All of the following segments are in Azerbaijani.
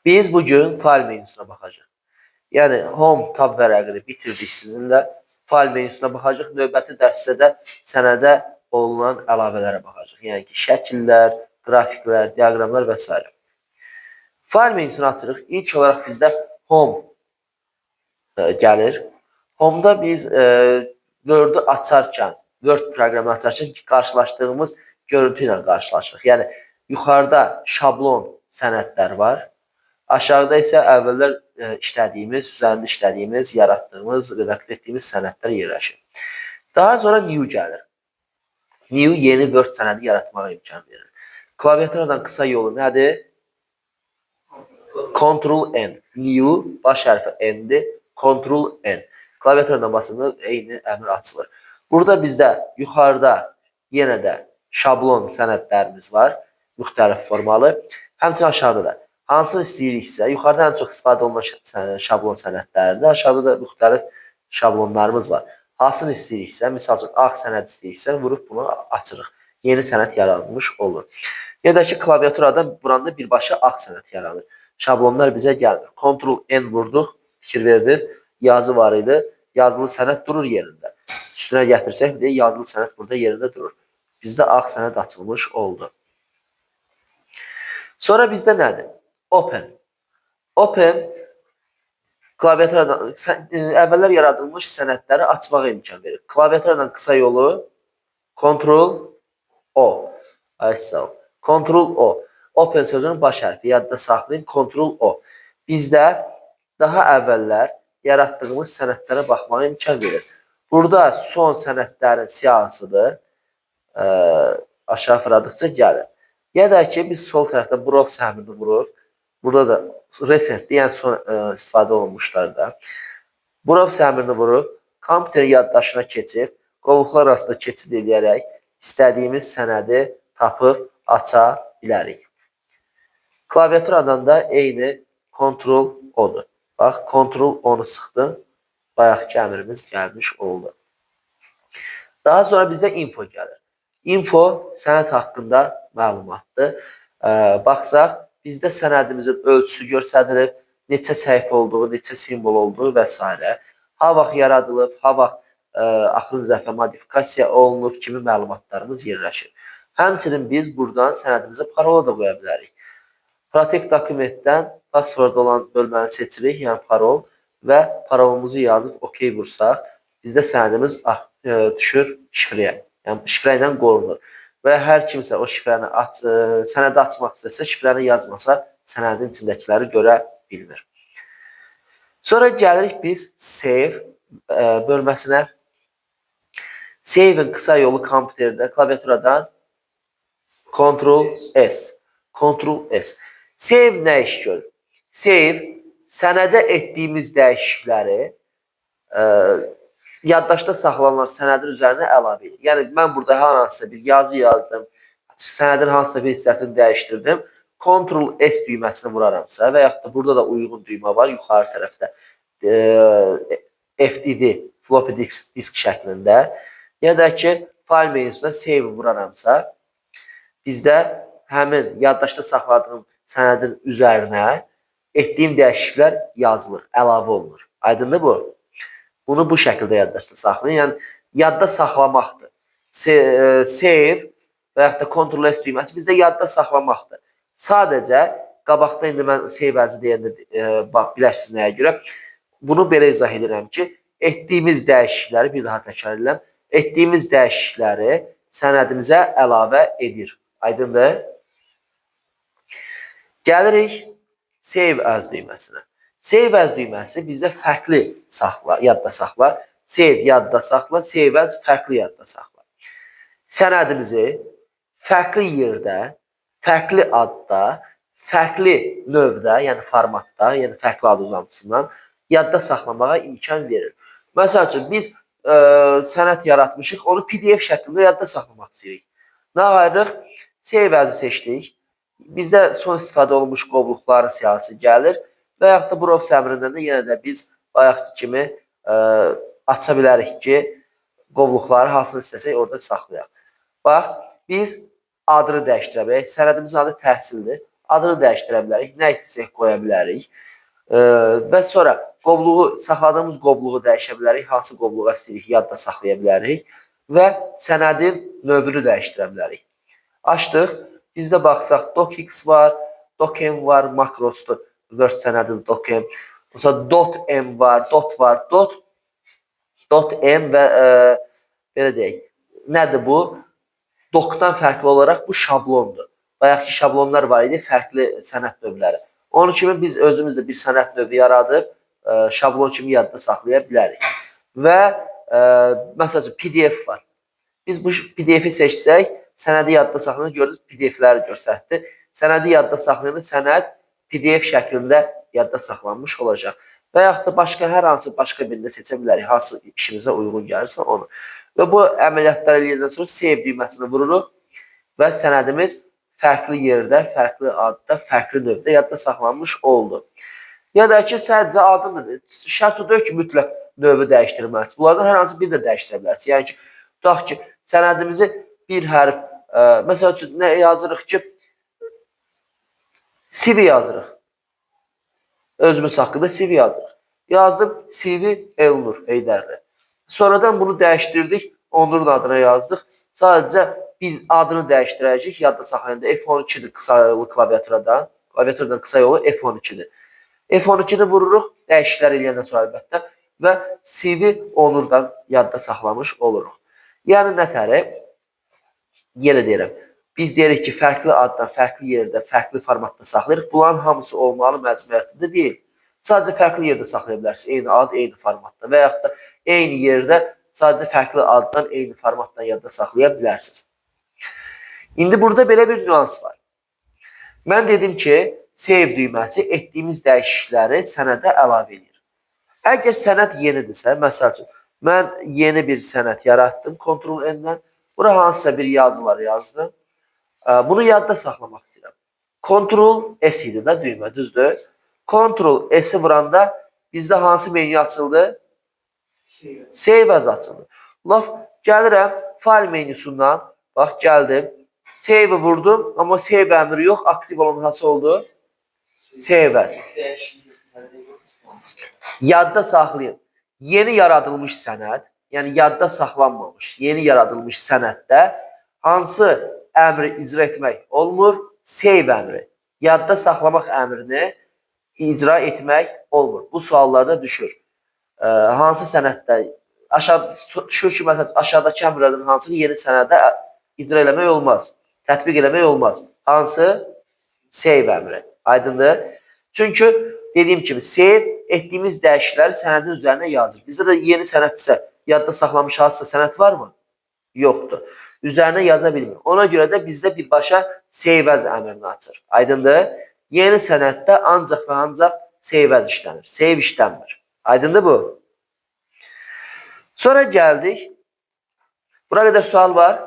Biz bugün fayl menüsünə baxacağıq. Yəni, Home tab vərəqini bitirdik sizinlə. Fayl menüsünə baxacaq. Növbəti dərsdə də sənədə olunan əlavələrə baxacaq. Yəni ki, şəkillər, qrafiklər, diaqramlar və s. Fayl menüsünü açırıq. İlk olaraq bizdə Home gəlir. Home'da biz Word-ü açarkən, Word proqramını açarkən qarşılaşdığımız görüntü ilə qarşılaşırıq. Yəni, yuxarıda şablon sənədlər var. Aşağıda isə əvvəllər işlədiyimiz, üzərində işlədiyimiz, yaratdığımız, redaktör etdiyimiz sənədlər yerləşir. Daha sonra New gəlir. New yeni Word sənədi yaratmağa imkan verir. Klaviaturadan qısa yolu nədir? Ctrl-N. New baş hərfi N-dir. Ctrl-N. Klaviaturadan basında eyni əmr açılır. Burada bizdə yuxarıda yenə də şablon sənədlərimiz var. Müxtəlif formalı. Həmçinin aşağıda da. Hansını istəyiriksə, yuxarıda ən çox istifadə olunan şablon sənədlərdir. Aşağıda da müxtəlif şablonlarımız var. Hansını istəyiriksə, misal üçün, ağ sənəd istəyiriksə, vurub bunu açırıq. Yeni sənəd yaranmış olur. Ya da ki, klaviaturadan buranda birbaşa ağ sənəd yaranır. Şablonlar bizə gəlmir. Ctrl-N vurduq, fikir verdiniz, yazı var idi, yazılı sənəd durur yerində. Üstünə gətirsək, bir də yazılı sənəd burada yerində durur. Bizdə ağ sənəd açılmış oldu. Sonra bizdə nədir? Open. Open, klaviaturadan, əvvəllər yaradılmış sənədləri açmağa imkan verir. Klaviaturadan qısa yolu Ctrl-O. Ctrl-O. Open sözünün baş hərfi, yadda saxlayın, Ctrl-O. Bizdə daha əvvəllər yaratdığımız sənədlərə baxmağa imkan verir. Burada son sənədlərin siyahısıdır. Aşağı fırladıqca gəlir. Ya da ki, biz sol tərəfdə Browse həmrini vururuq. Burada da recent, yəni son istifadə olunmuşlar da. Browse həmrini vururuq. Kompüterin yaddaşına keçib, qovluqlar arasında keçid edərək istədiyimiz sənədi tapıb aça bilərik. Klaviaturadan da eyni Ctrl-O-dur. Bax, Ctrl-O-nu sıxdım. Bayaqki əmrimiz gəlmiş oldu. Daha sonra bizdə info gəlir. Info sənəd haqqında məlumatdır. Baxsaq, bizdə sənədimizin ölçüsü göstərilir, neçə səhifə olduğu, neçə simbol olduğu və s. Ha vaxt yaradılıb, ha vaxt axırıncı dəfə modifikasiya olunub kimi məlumatlarımız yerləşir. Həmçinin biz buradan sənədimizə parola da qoya bilərik. Protect dokumentdən password olan bölməni seçirik, yəni parol və parolumuzu yazıb OK vursaq, bizdə sənədimiz düşür şifrəyə, yəni şifrə ilə qorunur. Və hər kimsə o şifrəni sənədi açmaq istəsə, şifrəni yazmasa, sənədin içindəkiləri görə bilmir. Sonra gəlirik biz Save bölməsinə. Save-in qısa yolu kompüterdə, klaviaturadan Ctrl-S. Ctrl-S. Save nə iş görür? Save, sənədə etdiyimiz dəyişiklikləri yaddaşda saxlanılan sənədin üzərinə əlavə edir. Yəni, mən burada hər hansısa bir yazı yazdım, sənədin hansısa bir hissəsini dəyişdirdim, Ctrl-S düyməsini vuraramsa və yaxud da burada da uyğun düymə var, yuxarı tərəfdə FTD, floppy disk şəklində, ya da ki, fayl menüsünə save vuraramsa, bizdə həmin yaddaşda saxladığım sənədin üzərinə etdiyim dəyişikliklər yazılır, əlavə olunur. Aydındır bu? Bunu bu şəkildə yaddaşda saxlayın. Yəni, yadda saxlamaqdır. Save və yaxud da Ctrl-S düyməsi bizdə yadda saxlamaqdır. Sadəcə, qabaqda indi mən save as deyəndə bilərsiniz nəyə görə. Bunu belə izah edirəm ki, etdiyimiz dəyişiklikləri, bir daha təkrar edirəm, etdiyimiz dəyişiklikləri sənədimizə əlavə edir. Aydındır? Gəlirik Save as düyməsinə. Save as düyməsi bizdə fərqli saxla, yadda saxla. Save yadda saxla, save as fərqli yadda saxla. Sənədimizi fərqli yerdə, fərqli adda, fərqli növdə, yəni formatda, yəni fərqli ad uzantısından yadda saxlamağa imkan verir. Məsəl üçün, biz sənəd yaratmışıq, onu PDF şəklində yadda saxlamaq istəyirik. Nə ayırıq? Save as-ı seçdik. Bizdə son istifadə olunmuş qovluqların siyahısı gəlir və yaxud da Browse əmrindən də yenə də biz bayaqki kimi aça bilərik ki, qovluqları hansını istəsək orada saxlayaq. Bax, biz adını dəyişdirə bilərik. Sənədimizin adı təhsildir. adını dəyişdirə bilərik, nə istəsək qoya bilərik. Və sonra saxladığımız qovluğu dəyişə bilərik, hansı qovluğa istəyirik yadda saxlaya bilərik və sənədin növünü dəyişdirə bilərik. Açdıq, bizdə baxsaq docx var, docm var, makrosdur, Word sənədi docm. Sonra .m var, .m və belə deyək, nədir bu? Docdan fərqli olaraq bu şablondur. Bayaqki şablonlar var idi, fərqli sənəd növləri. Onun kimi biz özümüz də bir sənəd növü yaradıb, şablon kimi yadda saxlaya bilərik. Və məsələn, PDF var. Biz bu PDF-i seçsək, sənədi yadda saxlayan görürüz, PDF-ləri göstərdi. Sənədi yadda saxlayan sənəd PDF şəklində yadda saxlanmış olacaq. Və yaxud da başqa hər hansı başqa birində seçə bilərik, hansı işimizə uyğun gəlirsə onu. Və bu əməliyyatları eləyəndən sonra save düyməsini vururuq və sənədimiz fərqli yerdə, fərqli adda, fərqli növdə yadda saxlanmış oldu. Ya da ki, sadəcə adını şərt o deyil ki, mütləq növü dəyişdirməlisiniz. Bunlardan hər hansı bir də dəyişdirə bilərsiniz. Yəni ki, tutaq ki, sənədimizi bir hərf, məsəl üçün nə yazırıq ki, CV yazırıq. Özümüz haqqında CV yazırıq. Yazdım, CV Elnur Heydərli. Sonradan bunu dəyişdirdik, Onurun adına yazdıq. Sadəcə bir adını dəyişdirəcək, yadda saxlayanda F12-dir qısa yolu klaviaturadan. Klaviaturadan qısa yolu F12-dir. F12-də vururuq, dəyişikliklər eləyəndən sonra əlbəttə və CV Onurdan yadda saxlamış oluruq. Yəni nətəri? Yenə deyirəm. Biz deyirik ki, fərqli addan, fərqli yerdə, fərqli formatda saxlayırıq. Bunların hamısı olmalı məcmuiyyətində deyil. Sadəcə fərqli yerdə saxlaya bilərsiniz. Eyni ad, eyni formatda və yaxud da eyni yerdə sadəcə fərqli addan, eyni formatdan yadda saxlaya bilərsiniz. İndi burada belə bir nüans var. Mən dedim ki, save düyməsi etdiyimiz dəyişiklikləri sənədə əlavə edir. Əgər sənəd yenidirsə, məsəl üçün, mən yeni bir sənəd yaratdım, Ctrl-N-dən. Bura hansısa bir yazılar yazdım. Bunu yadda saxlamaq istəyirəm. Ctrl-S idi də düymə, düzdür? Ctrl-S-i vuranda bizdə hansı menyu açıldı? Save as açıldı. Laf, gəlirəm, file menyusundan, bax, gəldim. Save-i vurdum, amma save əmri yox, aktiv olan hansı oldu? Save as. Yadda saxlayın. Yeni yaradılmış sənəd, yəni yadda saxlanmamış, yeni yaradılmış sənəddə hansı əmri icra etmək olmur? Save əmri. Yadda saxlamaq əmrini icra etmək olmur. Bu suallarda düşür. Hansı sənəddə düşür ki, məsələn, aşağıdakı əmrlərdən hansını yeni sənəddə icra eləmək olmaz, tətbiq eləmək olmaz. Hansı? Save əmri. Aydındır? Çünki dediyim kimi, save etdiyimiz dəyişiklikləri sənədin üzərinə yazır. Bizdə də yeni sənəddirsə, yadda saxlamış hansısa sənəd varmı? Yoxdur. Üzərinə yaza bilmir. Ona görə də bizdə birbaşa save as əmrini açır. Aydındır? Yeni sənəddə ancaq və ancaq save as işlənir. Save işlənmir. Aydındır bu? Sonra gəldik. Bura qədər sual var.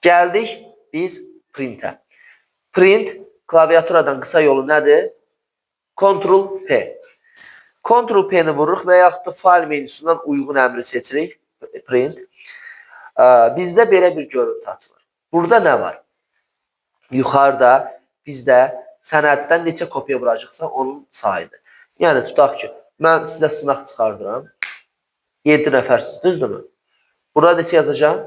Gəldik biz printə. Print klaviaturadan qısa yolu nədir? Ctrl-P. Ctrl-P-ni vururuq və yaxud da file menyusundan uyğun əmri seçirik. Print. Bizdə belə bir görüntü açılır. Burada nə var? Yuxarıda bizdə sənəddən neçə kopya vuracaqsa onun sayıdır. Yəni, tutaq ki, mən sizə sınaq çıxardıram. 7 nəfərsiniz, düzdürmü? Burada neçə yazacağım?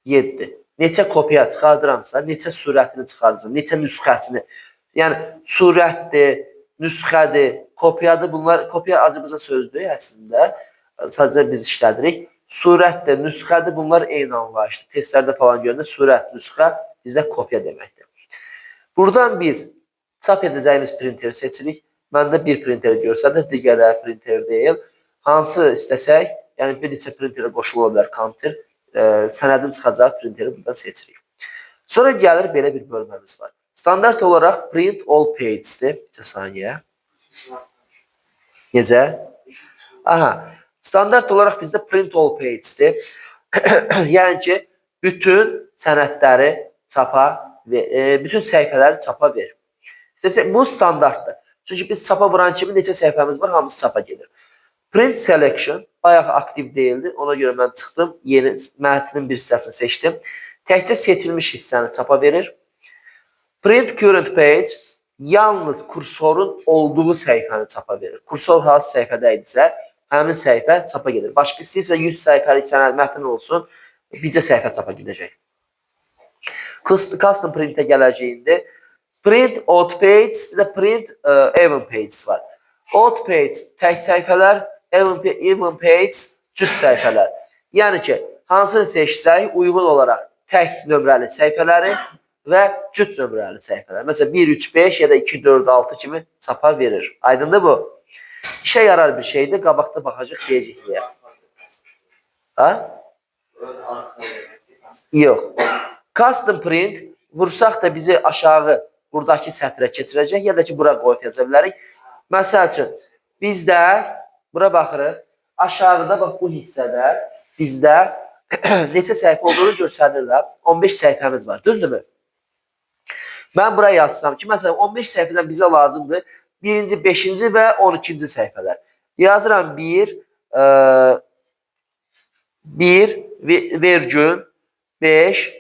7. Neçə kopya çıxardıramsa, neçə sürətini çıxardacam, neçə nüsxəsini. Yəni, sürətdir, nüsxədir, kopyadır. Bunlar, kopya acımıza sözdür əslində. Sadəcə biz işlədirik. Sürətdir, nüsxədir. Bunlar eyni anlayışdır. Testlərdə falan görünür. Sürət, nüsxə bizdə kopya deməkdir. Buradan biz çap edəcəyimiz printeri seçirik. Məndə bir printeri görsədir, digərləri printer deyil. Hansı istəsək, yəni bir neçə printerə qoşulu ola bilər kontr, sənədin çıxacağı printeri buradan seçirik. Sonra gəlir belə bir bölməmiz var. Standart olaraq print all pages'dir. Bir saniyə. Necə? Aha. Standart olaraq bizdə print all pages'dir. Yəni ki, bütün sənədləri çapa və bütün səhifələri çapa verir. Bu standartdır. Çünki biz çapa vuran kimi neçə səhifəmiz var, hamısı çapa gedir. Print selection bayaq aktiv deyildi. Ona görə mən çıxdım, yeni mətnin bir hissəsini seçdim. Təkcə seçilmiş hissəni çapa verir. Print current page yalnız kursorun olduğu səhifəni çapa verir. Kursor hansı səhifədə idisə, həmin səhifə çapa gedir. Başqa istəyirsə 100 səhifəlik sənəd mətn olsun, bircə səhifə çapa gedəcək. Custom print'e gələcəyində print out page və print even page var. Out page tək səhifələr, even page cüt səhifələr. Yəni ki, hansını seçsək uyğun olaraq tək nömrəli səhifələri və cüt nömrəli səhifələr. Məsələn, 1, 3, 5 ya da 2, 4, 6 kimi çapa verir. Aydındır bu? İşə yarar bir şeydir. Qabaqda baxacaq, deyəcəklər. Ha? Yox. Custom print vursaq da bizi aşağı buradakı sətrə keçirəcək ya da ki, bura qoyacaq bilərik. Məsəl üçün, bizdə, bura baxırıq, aşağıda bax bu hissədə bizdə neçə səhifə olduğunu göstərirlər. 15 səhifəmiz var, düzdürmü? Mən buraya yazsam ki, məsələn, 15 səhifədən bizə lazımdır 1-ci, 5-ci və 12-ci səhifələr. Yazıram 1, vergül, 5,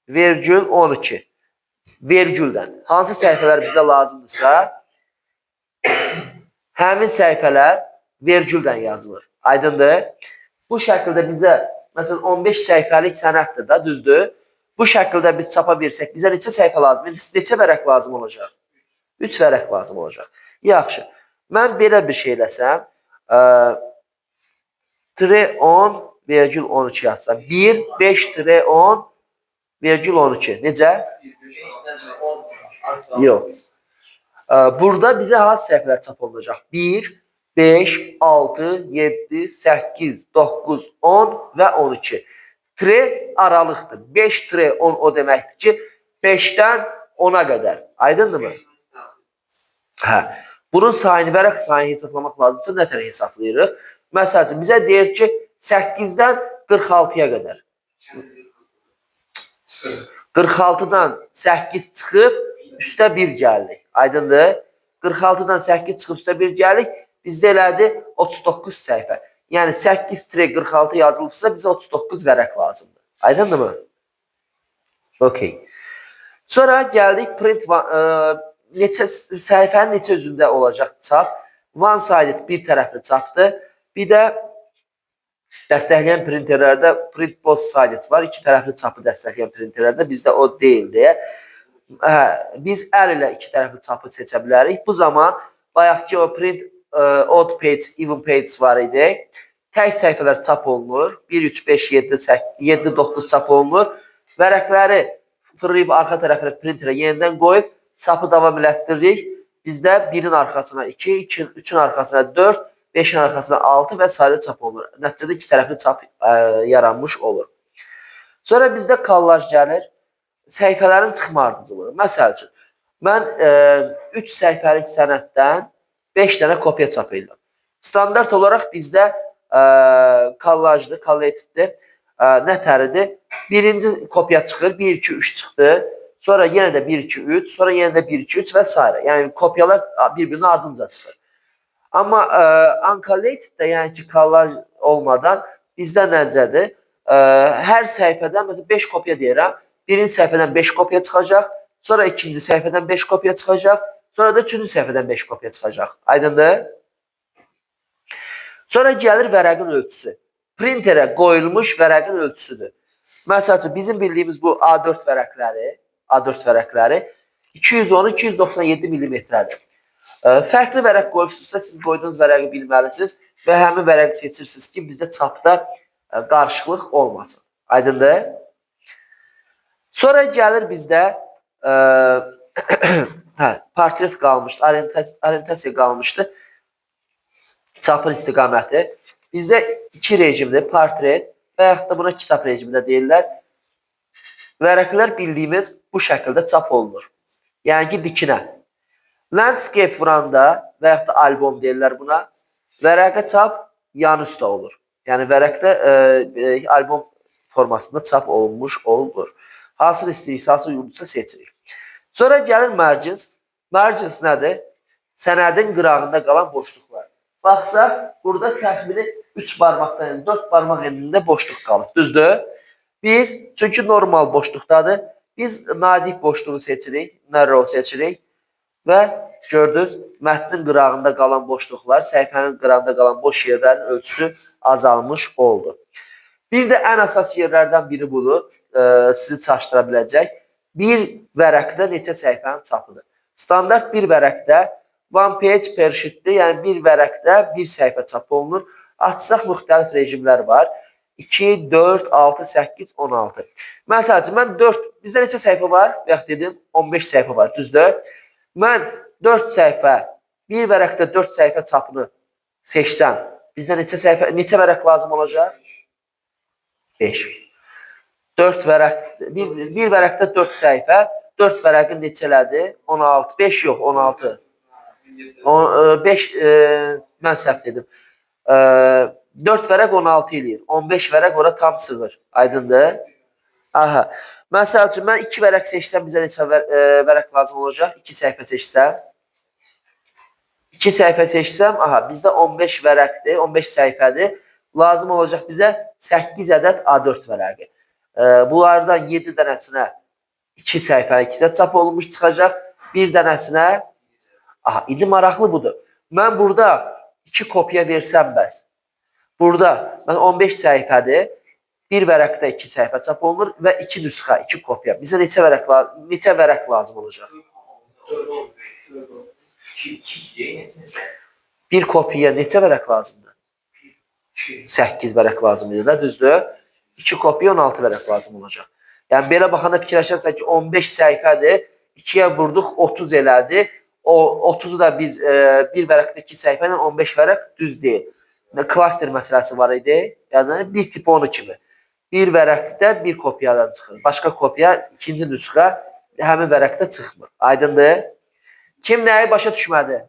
vergül, 12. Vergüldən. Hansı səhifələr bizə lazımdırsa, həmin səhifələr vergüldən yazılır. Aydındır? Bu şəkildə bizə, məsələn, 15 səhifəlik sənəddir da, düzdür? Bu şəkildə biz çapa versək, bizə neçə səhifə lazım? Neçə vərəq lazım olacaq? 3 vərəq lazım olacaq. Yaxşı. Mən belə bir şey eləsəm, 10, vergül 12 yazsam. 1, 5, 10, vergül 12. Necə? Yox. Burada bizə hansı səhifələr çap olunacaq? 1, 5, 6, 7, 8, 9, 10 və 12. Tre aralıqdır. 5 tre 10 o deməkdir ki, 5-dən 10-a qədər. Aydındır mı? Hə. Bunun sayını, vərəq sayını hesablamaq lazımdır. Nə tər hesablayırıq? Məsələn, bizə deyir ki, 8-dən 46-ya qədər. 46-dan 8 çıxıb, üstə 1 gəlirik. Aydındır? 46-dan 8 çıxıb, üstə 1 gəlirik. Bizdə elədi 39 səhifə. Yəni 8-46 yazılıbsa, bizə 39 vərəq lazımdır. Aydındır mı? Okey. Sonra gəldik print səhifənin neçə üzündə olacaq çap. One-sided bir tərəfli çapdır. Bir də dəstəkləyən printerlərdə print both-sided var. İki tərəfli çapı dəstəkləyən printerlərdə bizdə o deyil deyə. Biz əl ilə iki tərəfli çapı seçə bilərik. Bu zaman bayaqki o print odd page, even page var idi. Tək səhifələr çap olunur. 1, 3, 5, 7, 9 çap olunur. Vərəqləri fırlayıb arxa tərəfinə printerə yenidən qoyub çapı davam elətdiririk. Bizdə 1-in arxasına 2, 3-ün arxasına 4, 5-in arxasına 6 və s. çap olunur. Nəticədə iki tərəfli çap yaranmış olur. Sonra bizdə kollaj gəlir. Səhifələrin çıxma ardıcılığı. Məsəl üçün, mən 3 səhifəlik sənəddən 5 dənə kopya çap edirəm. Standart olaraq bizdə kollajdır, collateddir, nətəridir. Birinci kopya çıxır, 1, 2, 3 çıxdı. Sonra yenə də 1, 2, 3, sonra yenə də 1, 2, 3 və s. Yəni kopyalar bir-birinin ardınca çıxır. Amma uncollated də, yəni ki, kollaj olmadan bizdə necədir? Hər səhifədən məsələn 5 kopya deyirəm. Birinci səhifədən 5 kopya çıxacaq, sonra ikinci səhifədən 5 kopya çıxacaq, sonra da üçüncü səhifədən 5 kopya çıxacaq. Aydındır? Sonra gəlir vərəqin ölçüsü. Printerə qoyulmuş vərəqin ölçüsüdür. Məsəl üçün, bizim bildiyimiz bu A4 vərəqləri 210-297 mm-dir. Fərqli vərəq qoyursunuzsa, siz qoyduğunuz vərəqi bilməlisiniz və həmin vərəqi seçirsiniz ki, bizdə çapda qarışıqlıq olmasın. Aydındır? Sonra gəlir bizdə portret qalmışdı, orientasiya qalmışdı, çapın istiqaməti. Bizdə iki rejimdir, portret və yaxud da buna kitab rejimində deyirlər. Vərəqlər bildiyimiz bu şəkildə çap olunur. Yəni ki, dikinə. Landscape vuranda və yaxud da albom deyirlər buna, vərəqə çap yan üstə olur. Yəni, vərəqdə albom formasında çap olunmuş olur. Hasıl istəyirsə, hasıl yurdusa seçirik. Sonra gəlir margins. Margins nədir? Sənədin qırağında qalan boşluqlar. Baxsaq, burada təxmini 3 barmaqdan, yəni 4 barmaq enlində boşluq qalır. Düzdür? Biz, çünki normal boşluqdadır, Biz nazik boşluğu seçirik, narrow seçirik və gördünüz, mətnin qırağında qalan boşluqlar, səhifənin qırağında qalan boş yerlərin ölçüsü azalmış oldu. Bir də ən əsas yerlərdən biri budur, sizi çaşdıra biləcək. Bir vərəqdə neçə səhifənin çapıdır? Standart bir vərəqdə one page per sheetdir, yəni bir vərəqdə bir səhifə çap olunur. Açsaq müxtəlif rejimlər var. 2, 4, 6, 8, 16. Məsəl üçün, mən 4, bizdə neçə səhifə var? Yaxud dedim, 15 səhifə var, düzdür? Mən 4 səhifə, bir vərəqdə 4 səhifə çapını seçsəm, bizdə neçə vərəq lazım olacaq? 5. 4 vərəq, bir vərəqdə 4 səhifə, 4 vərəqin neçələdir? 16, 5 yox, 16. 5, mən səhv dedim. 4 vərəq 16 eləyir. 15 vərəq ora tam sığır. Aydındır? Aha. Məsəl üçün, mən 2 vərəq seçsəm, bizə neçə vərəq lazım olacaq? 2 səhifə seçsəm. 2 səhifə seçsəm, aha, bizdə 15 vərəqdir, 15 səhifədir. Lazım olacaq bizə 8 ədəd A4 vərəqi. Bunlardan 7 dənəsinə 2 səhifə, 2-də çap olunmuş çıxacaq. Bir dənəsinə, aha, indi maraqlı budur. Mən burada 2 kopya versəm bəs. Burada 15 səhifədir. Bir vərəqdə 2 səhifə çap olunur və 2 nüsxə, 2 kopya. Bizə neçə vərəq lazım olacaq? Bir kopya neçə vərəq lazımdır? 8 vərəq lazımdır da, düzdür? 2 kopya 16 vərəq lazım olacaq. Yəni, belə baxanda fikirləşərsən ki, 15 səhifədir, 2-yə vurduq, 30 elədi. O 30-u da biz bir vərəqdə 2 səhifə ilə 15 vərəq düz deyil. Klaster məsələsi var idi. Yəni, bir tip onu kimi. Bir vərəqdə bir kopyadan çıxır. Başqa kopya, ikinci nüsxə həmin vərəqdə çıxmır. Aydındır? Kim nəyi başa düşmədi?